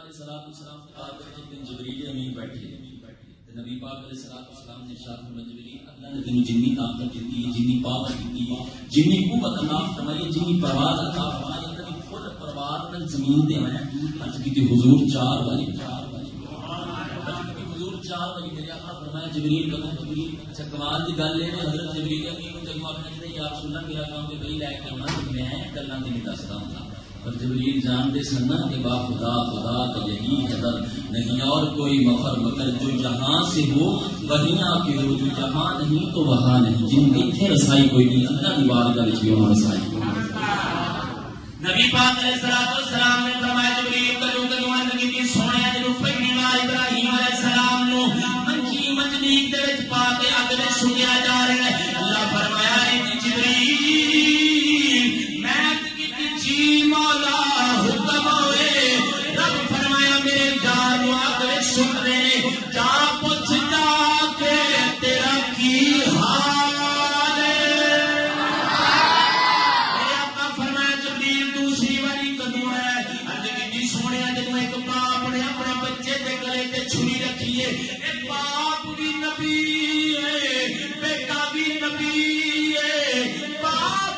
علیہ السلام کے بعد جب جبریل امین بیٹھے نبی پاک علیہ السلام نے ارشاد فرمایا جبریل اللہ نے تینوں جنی طاقت دیتی ہے، جنی پاور دیتی ہے، جنی قوت عطا فرمائی ہے، جنی پرواز عطا فرمائی ہے، تیری خود پرواز نال زمین تے آیا اج کی حضور 4 والی حضور 4 والی میرے آقا فرمایا جبریل اچھا کمال دی گل ہے حضرت جبریل امین کو جب آپ نے یا رسول اللہ میرا کام تے وہی لے کے آنا میں گلاں تے نہیں دسدا ہوندا اور جبریل جانتے سننا کہ با خدا کا یہی ہے در نہیں اور کوئی مفر مگر جو جہاں سے ہو وہیں آ کے ہو، جو جہاں نہیں تو وہاں نہیں، جن میں اتنے رسائی کوئی نہیں اللہ کی بارگاہ وچ بھی رسائی۔ نبی پاک علیہ السلام نے فرمایا جبریل کدوں عرض کی سونے جدوں پہلی بار ابراہیم علیہ السلام نو منجی منجلیک دے وچ پا کے اگ وچ سٹیا جا رہا ہے، اللہ فرمایا جبریل جی مولا حکم ہوئے، رب فرمایا میرے جان اگ وچ سٹ دے، جا پوچھ جا کے تیرا کی حال ہے۔ میرے آقا فرمایا جبریل دوسری باری کدوں ہے؟ عرض کی سونے جدوں ایک باپ نے اپنے بچے کے گلے تے چھری رکھی ہے، ایک باپ بھی نبی ہے بیٹا بھی نبی ہے، باپ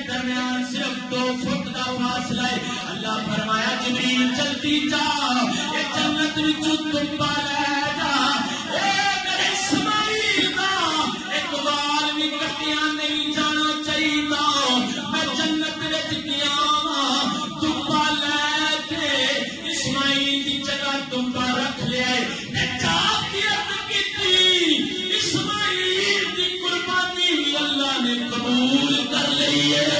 درمیان صرف 2 فٹ کا فاصلہ ہے، اللہ فرمایا جبریل چلتی جا، اے جنت وچوں تمبا لے جا، اے میرے اسماعیل دا ایک وال بھی کٹیا نہیں جانا چاہیے، میں جنت وچ گیا وا تمبا لے کے اسماعیل دی جگہ تمبا رکھ لیا ہے، میں چاہت کی اسماعیل دی قربانی اللہ نے قبول کر لی ہے۔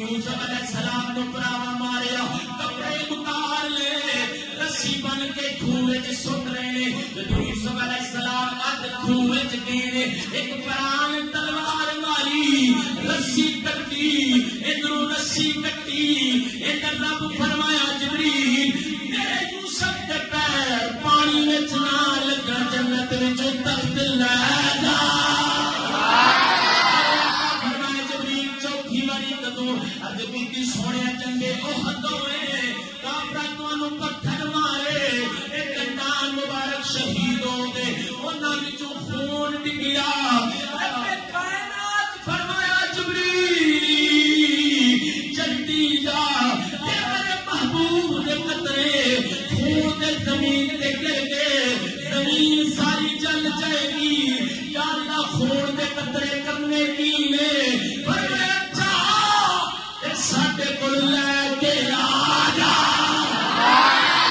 یوسف علیہ السلام کو پراوا ماریا، کپڑے اتار لے، رسی بن کے کھوہ وچ سٹ رہے، یوسف علیہ السلام اد کھوہ وچ گئے، ایک پران تلوار ماری، رسی کٹی، ادھروں رسی کٹی، ادھر رب فرمایا جبریل میرے یوسف کے پیر پانی وچ نہ لگا، جنت وچوں تخت لے جا۔ سونے چنگے احد ہوئے، کافر تانوں پتھر مارے، ایک ڈان مبارک شہید ہو گئے، انہاں وچوں خون ڈگیا، رب کائنات فرمایا جبریل جلدی جا، میرے محبوب دے قطرے خون دے زمین تے گر گئے، زمین ساری جل جائے گی، یا اللہ خون دے قطرے کرنے کی نے فرمایا ساڈے کول